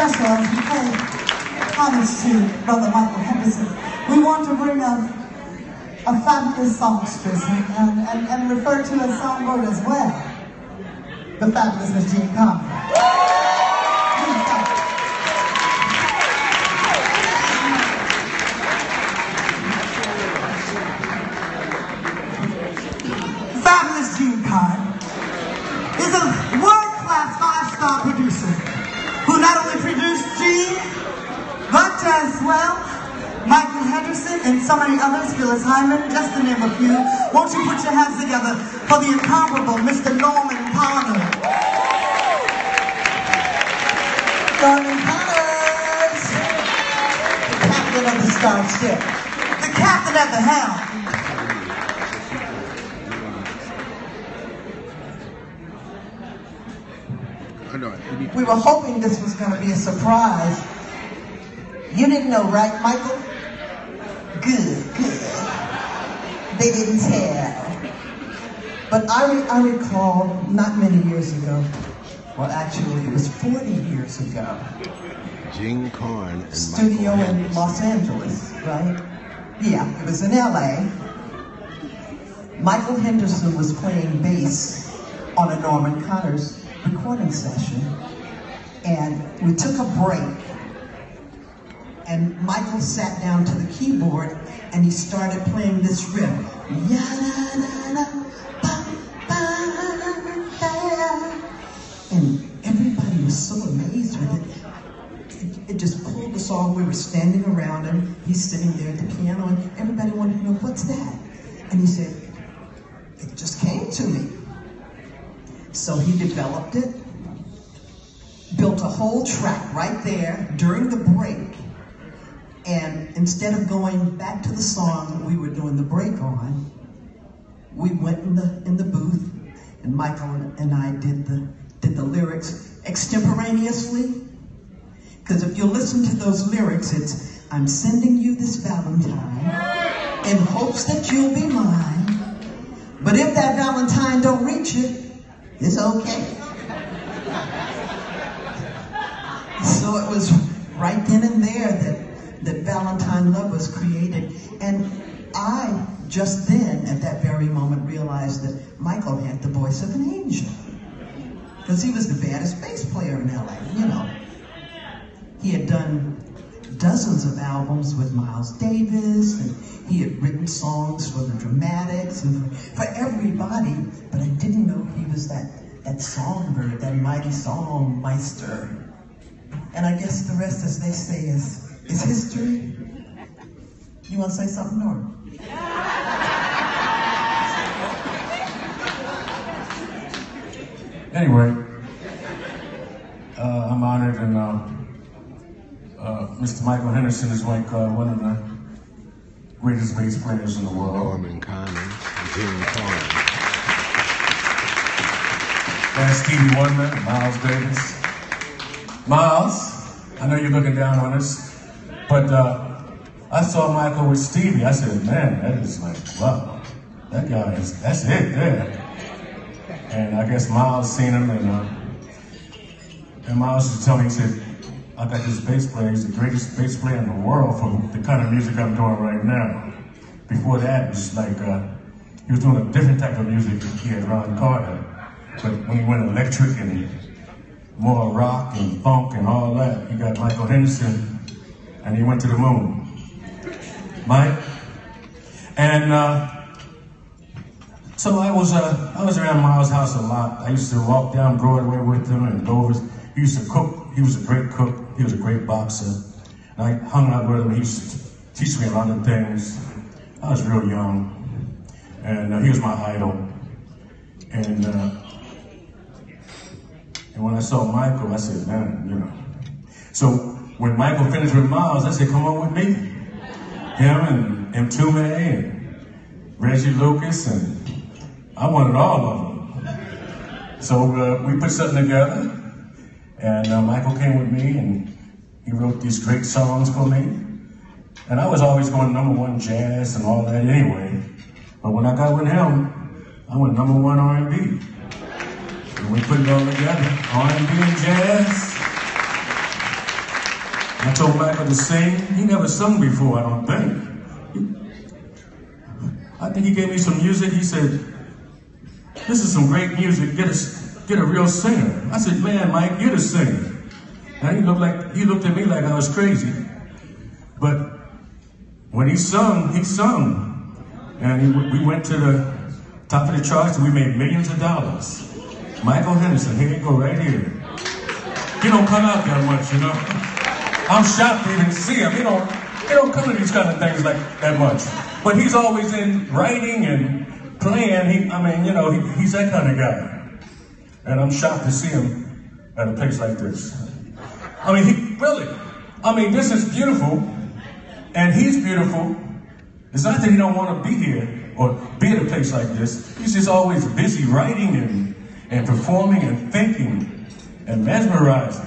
special as we pay homage to Brother Michael Henderson. We want to bring a fabulous songstress and refer to a songbird as well. The fabulous Miss Jean Conner. Fabulous Jean Conner is a world-class five-star producer who not only produced Jean, but as well Michael Henderson and so many others, Phyllis Hyman, just to name a few. Won't you put your hands together for the incomparable Mr. Norman Conner. Norman Connors, the captain of the Starship, the captain at the helm. We were hoping this was going to be a surprise. You didn't know, right, Michael? Good, good. They didn't tell. But I recall not many years ago, well actually it was 40 years ago, Jean Conner and studio Michael in Los Angeles, right? Yeah, it was in LA. Michael Henderson was playing bass on a Norman Conner's recording session, and we took a break. And Michael sat down to the keyboard and he started playing this riff. And everybody was so amazed with it. It just pulled us all. We were standing around him. He's sitting there at the piano and everybody wanted to know, what's that? And he said, it just came to me. So he developed it, built a whole track right there during the break. And instead of going back to the song we were doing the break on, we went in the booth, and Michael and I did the lyrics extemporaneously. Because if you listen to those lyrics, it's, I'm sending you this Valentine in hopes that you'll be mine. But if that Valentine don't reach you, it's okay. So it was right then and there that Valentine love was created. And I just then, at that very moment, realized that Michael had the voice of an angel. Because he was the baddest bass player in LA, you know. He had done dozens of albums with Miles Davis, and he had written songs for the Dramatics and for everybody, but I didn't know he was that songbird, that mighty songmeister. And I guess the rest, as they say, is history. You want to say something, Norm? Anyway, I'm honored, and Mr. Michael Henderson is like one of the greatest bass players in the world. Norman Conner, Jean Conner. That's Stevie Wonder, Miles Davis. Miles, I know you're looking down on us, but I saw Michael with Stevie. I said, man, that is like, wow, that guy is, that's it there. And I guess Miles seen him, and Miles used to tell me, he said, I got this bass player, he's the greatest bass player in the world for the kind of music I'm doing right now. Before that, it was like, he was doing a different type of music. He had Ron Carter, but when he went electric and more rock and funk and all that, he got Michael Henderson, and he went to the moon. Mike? And so I was around Miles' house a lot. I used to walk down Broadway with him and Dover's. He used to cook. He was a great cook. He was a great boxer. And I hung out with him. He used to teach me a lot of things. I was real young, and he was my idol. And when I saw Michael, I said, man, you know. So when Michael finished with Miles, I said, come on with me. Him and M2 and Reggie Lucas, and I wanted all of them. So we put something together, and Michael came with me, and he wrote these great songs for me. And I was always going #1 jazz and all that anyway. But when I got with him, I went #1 R&B. And we put it all together, R&B and jazz. I told Michael to sing. He never sung before, I don't think. I think he gave me some music. He said, this is some great music. Get a real singer. I said, man, Mike, you're the singer. And he looked at me like I was crazy. But when he sung. And we went to the top of the charts and we made millions of dollars. Michael Henderson, here you go, right here. He don't come out that much, you know. I'm shocked to even see him. He don't come to these kind of things like that much. But he's always in writing and playing. He's that kind of guy. And I'm shocked to see him at a place like this. This is beautiful. And he's beautiful. It's not that he don't want to be here or be at a place like this. He's just always busy writing and performing and thinking and mesmerizing.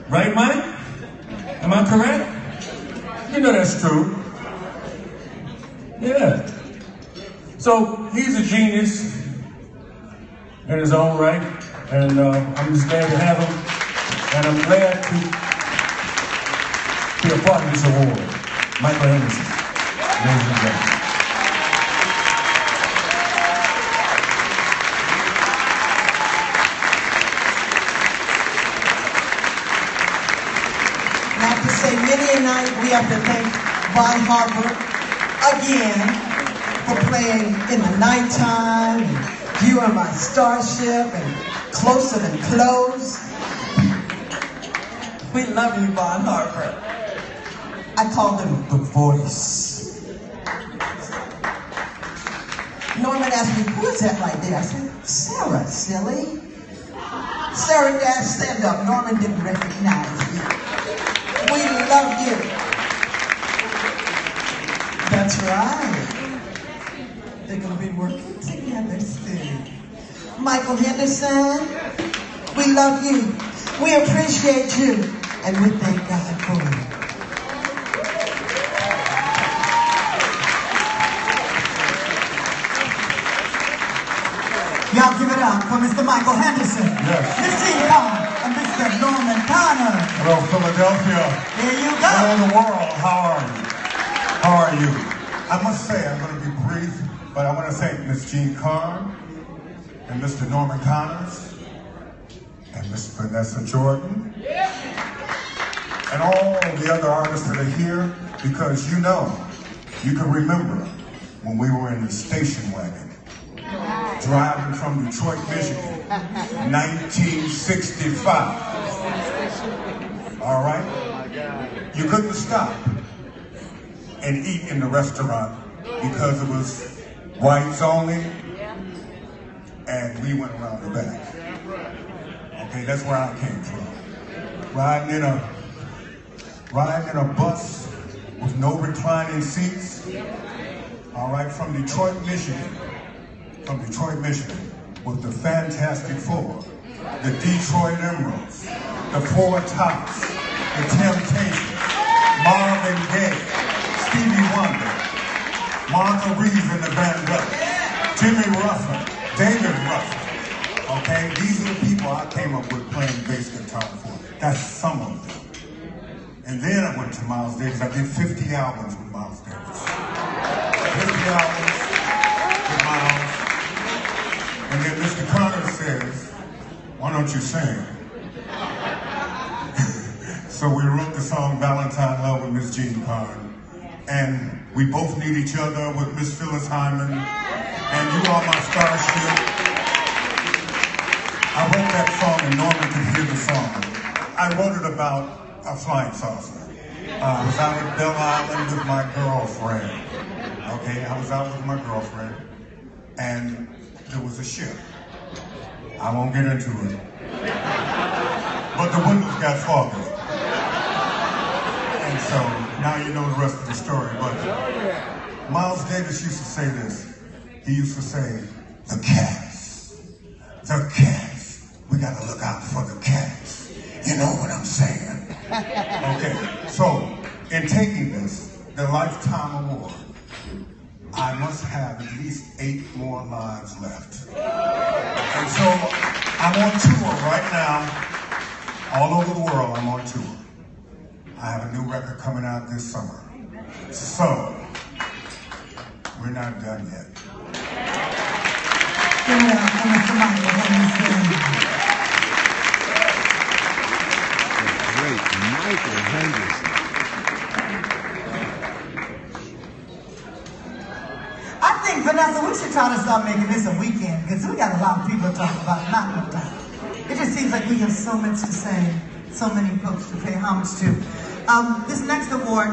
Right, Mike? Am I correct? You know that's true. Yeah. So he's a genius in his own right, and I'm just glad to have him, and I'm glad to be a part of this award. Michael Henderson, ladies and gentlemen. Many a night we have to thank Von Harper again for playing in the nighttime, and You Are My Starship, and Closer Than Close. We love you, Von Harper. I called him the voice. Norman asked me, who is that right there? I said, Sarah, silly. Sarah Dash, stand up. Norman didn't recognize you. We love you. That's right. They're going to be working together soon. Michael Henderson, we love you. We appreciate you. And we thank God for you. Y'all give it up for Mr. Michael Henderson. Yes. Mr. Yvonne and Mr. Norman Connor. Hello, Philadelphia. Here you go. Hello, the world. How are you? How are you? I must say, I'm going to be brief, but I want to thank Miss Jean Carn and Mr. Norman Connors and Miss Vanessa Jordan and all the other artists that are here, because you can remember when we were in the station wagon driving from Detroit, Michigan, 1965. All right? You couldn't stop and eat in the restaurant because it was whites only, and we went around the back. Okay, that's where I came from. Riding in a bus with no reclining seats. All right, from Detroit, Michigan. With the Fantastic Four, the Detroit Emeralds, the Four Tops, the Temptations, Marvin Gaye, Stevie Wonder, Martha Reeves and the Vandellas, Jimmy Ruffin, David Ruffin. Okay, these are the people I came up with playing bass guitar for. That's some of them. And then I went to Miles Davis. I did 50 albums with Miles Davis. 50 albums with Miles. And then Mr. Connor says, why don't you sing? So we wrote the song Valentine Love with Miss Jean Carn. And we both need each other with Miss Phyllis Hyman. And You Are My Starship. I wrote that song and Norman could hear the song. I wrote it about a flying saucer. I was out at Belle Island with my girlfriend. Okay, I was out with my girlfriend. And there was a ship. I won't get into it. But the windows got foggy. And so now you know the rest of the story. But Miles Davis used to say this. He used to say, the cats. We gotta look out for the cats. You know what I'm saying? Okay, so in taking this, the Lifetime Award, I must have at least 8 more lives left. And so I'm on tour right now All over the world, I'm on tour. I have a new record coming out this summer. So, we're not done yet. Give it up for Mr. Michael Henderson. Great Michael Henderson. I think, Vanessa, we should try to start making this a weekend because we got a lot of people to talk about, not enough time. It just seems like we have so much to say, so many folks to pay homage to. This next award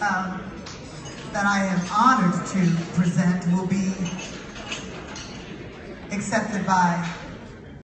that I am honored to present will be accepted by